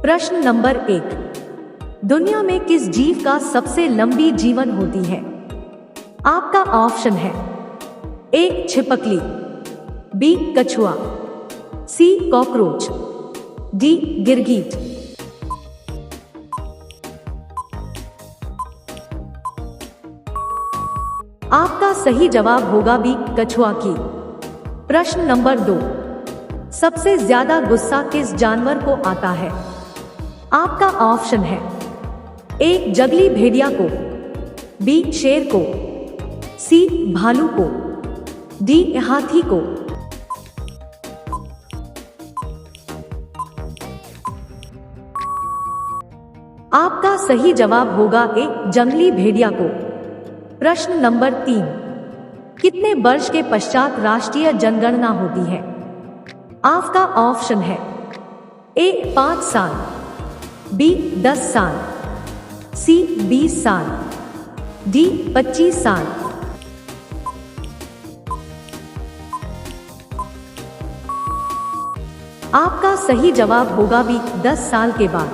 प्रश्न नंबर 1, दुनिया में किस जीव का सबसे लंबी जीवन होती है? आपका ऑप्शन है ए छिपकली, बी कछुआ, सी कॉकरोच, डी गिरगिट। आपका सही जवाब होगा बी कछुआ की। प्रश्न नंबर 2, सबसे ज्यादा गुस्सा किस जानवर को आता है? आपका ऑप्शन है ए जंगली भेड़िया को, बी शेर को, सी भालू को, डी हाथी को। आपका सही जवाब होगा ए जंगली भेड़िया को। प्रश्न नंबर 3, कितने वर्ष के पश्चात राष्ट्रीय जनगणना होती है? आपका ऑप्शन है ए 5 साल, बी 10 साल, सी 20 साल, डी 25 साल। आपका सही जवाब होगा बी 10 साल के बाद।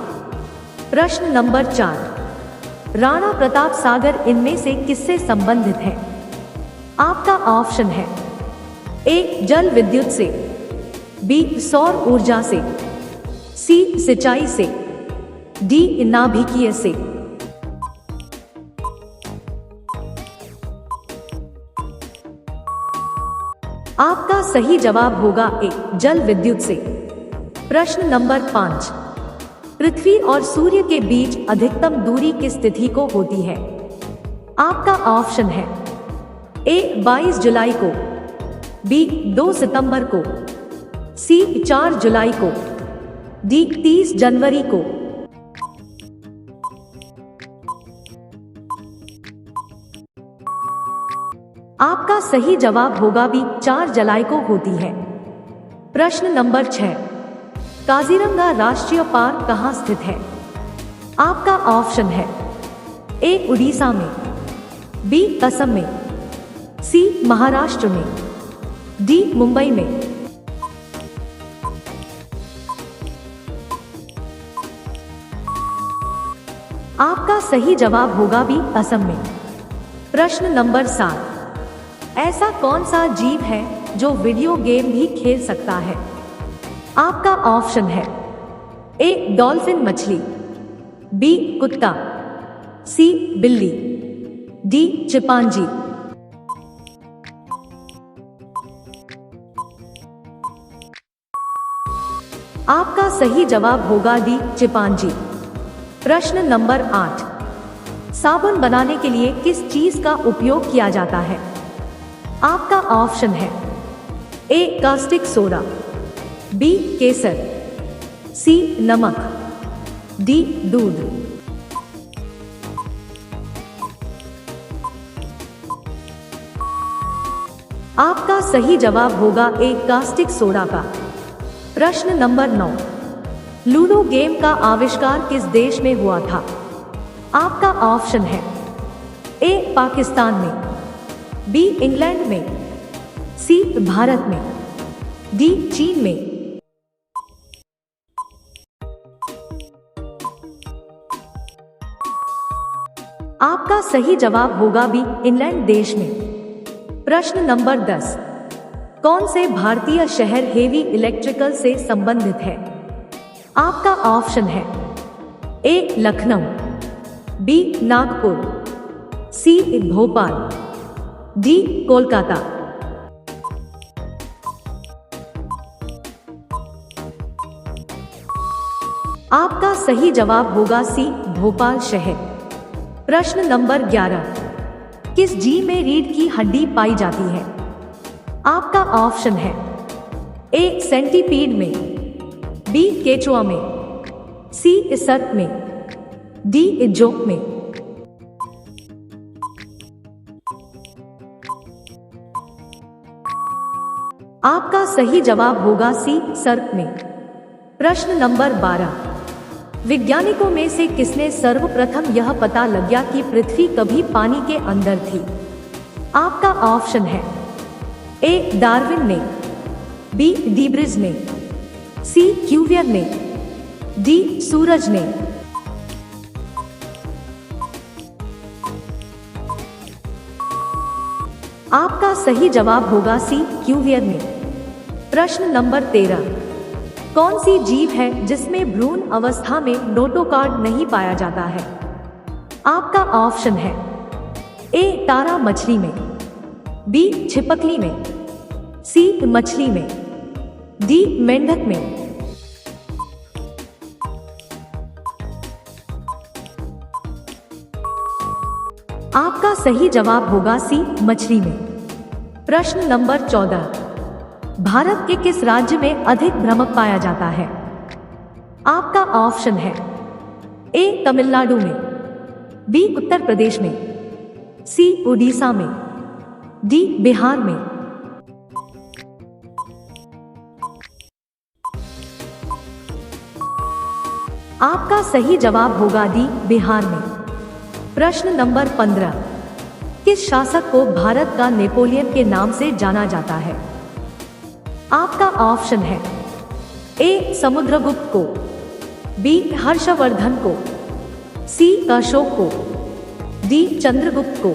प्रश्न नंबर 4, राणा प्रताप सागर इनमें से किससे संबंधित है? आपका ऑप्शन है ए जल विद्युत से, बी सौर ऊर्जा से, सी सिंचाई से, डी नाभिकीय से। आपका सही जवाब होगा ए जल विद्युत से। प्रश्न नंबर 5, पृथ्वी और सूर्य के बीच अधिकतम दूरी किस तिथि को होती है? आपका ऑप्शन है ए 22 जुलाई को, बी 2 सितंबर को, सी 4 जुलाई को, डी 30 जनवरी को। आपका सही जवाब होगा बी 4 जुलाई को होती है। प्रश्न नंबर 6, काजीरंगा राष्ट्रीय पार्क कहाँ स्थित है? आपका ऑप्शन है ए उड़ीसा में, बी असम में, सी महाराष्ट्र में, डी मुंबई में। आपका सही जवाब होगा भी असम में। प्रश्न नंबर 7, ऐसा कौन सा जीव है जो वीडियो गेम भी खेल सकता है? आपका ऑप्शन है ए डॉल्फिन मछली, बी कुत्ता, सी बिल्ली, डी चिंपांजी। आपका सही जवाब होगा डी चिंपांजी। प्रश्न नंबर 8, साबुन बनाने के लिए किस चीज का उपयोग किया जाता है? आपका ऑप्शन है ए कास्टिक सोडा, बी केसर, सी नमक, डी दूध। आपका सही जवाब होगा ए कास्टिक सोडा का। प्रश्न नंबर 9, लूडो गेम का आविष्कार किस देश में हुआ था? आपका ऑप्शन है ए पाकिस्तान में, बी इंग्लैंड में, सी भारत में, डी चीन में। आपका सही जवाब होगा बी इंग्लैंड देश में। प्रश्न नंबर 10, कौन से भारतीय शहर हेवी इलेक्ट्रिकल से संबंधित है? आपका ऑप्शन है ए लखनऊ, बी नागपुर, सी भोपाल, डी कोलकाता। आपका सही जवाब होगा सी भोपाल शहर। प्रश्न नंबर 11, किस जीव में रीढ़ की हड्डी पाई जाती है? आपका ऑप्शन है ए सेंटीपीड में, बी केचुआ में, सी सर्प में, डी जोंक में। आपका सही जवाब होगा सी सर्प में। प्रश्न नंबर 12, वैज्ञानिकों में से किसने सर्वप्रथम यह पता लगाया कि पृथ्वी कभी पानी के अंदर थी? आपका ऑप्शन है ए डार्विन ने, बी डीब्रिज ने, सी क्यूवियर ने, डी सूरज ने। आपका सही जवाब होगा सी क्यूवियर ने। प्रश्न नंबर 13, कौन सी जीव है जिसमें भ्रूण अवस्था में नोटोकॉर्ड नहीं पाया जाता है? आपका ऑप्शन है ए तारा मछली में, बी छिपकली में, सी मछली में, डी मेंढक में। आपका सही जवाब होगा सी मछली में। प्रश्न नंबर 14, भारत के किस राज्य में अधिक भ्रमक पाया जाता है? आपका ऑप्शन है ए तमिलनाडु में, बी उत्तर प्रदेश में, सी उड़ीसा में, डी बिहार में। आपका सही जवाब होगा डी बिहार में। प्रश्न नंबर 15, किस शासक को भारत का नेपोलियन के नाम से जाना जाता है? आपका ऑप्शन है ए समुद्रगुप्त को, बी हर्षवर्धन को, सी अशोक को, डी चंद्रगुप्त को।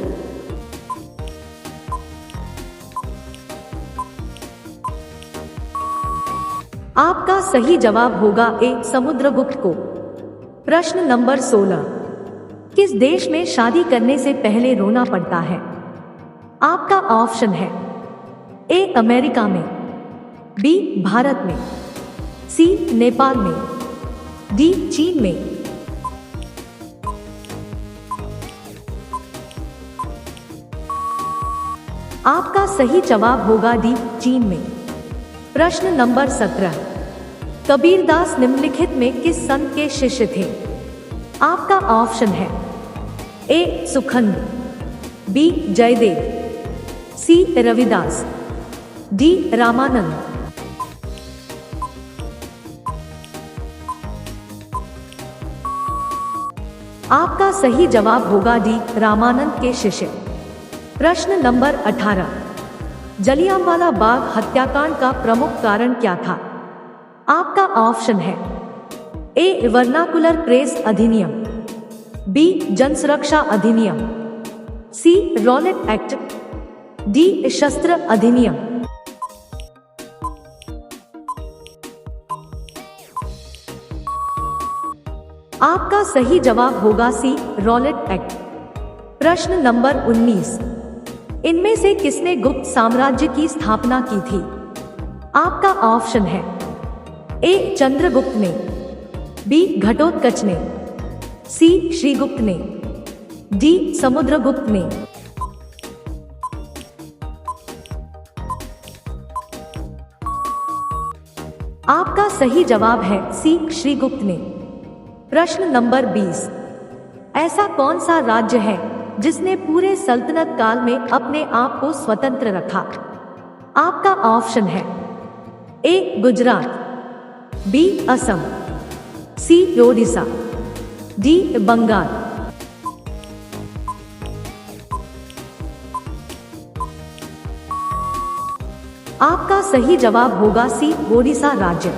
आपका सही जवाब होगा ए समुद्रगुप्त को। प्रश्न नंबर 16, किस देश में शादी करने से पहले रोना पड़ता है? आपका ऑप्शन है ए अमेरिका में, बी भारत में, सी नेपाल में, डी चीन में। आपका सही जवाब होगा डी चीन में। प्रश्न नंबर 17, कबीरदास निम्नलिखित में किस संत के शिष्य थे? आपका ऑप्शन है ए सुखंद, बी जयदेव, सी रविदास, डी रामानंद। आपका सही जवाब होगा डी रामानंद के शिष्य। प्रश्न नंबर 18, जलियांवाला बाग हत्याकांड का प्रमुख कारण क्या था? आपका ऑप्शन है ए वर्नाकुलर प्रेस अधिनियम, बी जनसुरक्षा अधिनियम, सी रॉलेट एक्ट, डी शस्त्र अधिनियम। आपका सही जवाब होगा सी रॉलेट एक्ट। प्रश्न नंबर 19, इनमें से किसने गुप्त साम्राज्य की स्थापना की थी? आपका ऑप्शन है ए चंद्रगुप्त ने, बी घटोत्कच ने, सी श्रीगुप्त ने, डी समुद्रगुप्त ने। आपका सही जवाब है सी श्रीगुप्त ने। प्रश्न नंबर 20, ऐसा कौन सा राज्य है जिसने पूरे सल्तनत काल में अपने आप को स्वतंत्र रखा? आपका ऑप्शन है ए गुजरात, बी असम, सी ओडिशा, डी बंगाल। आपका सही जवाब होगा सी ओडिशा राज्य।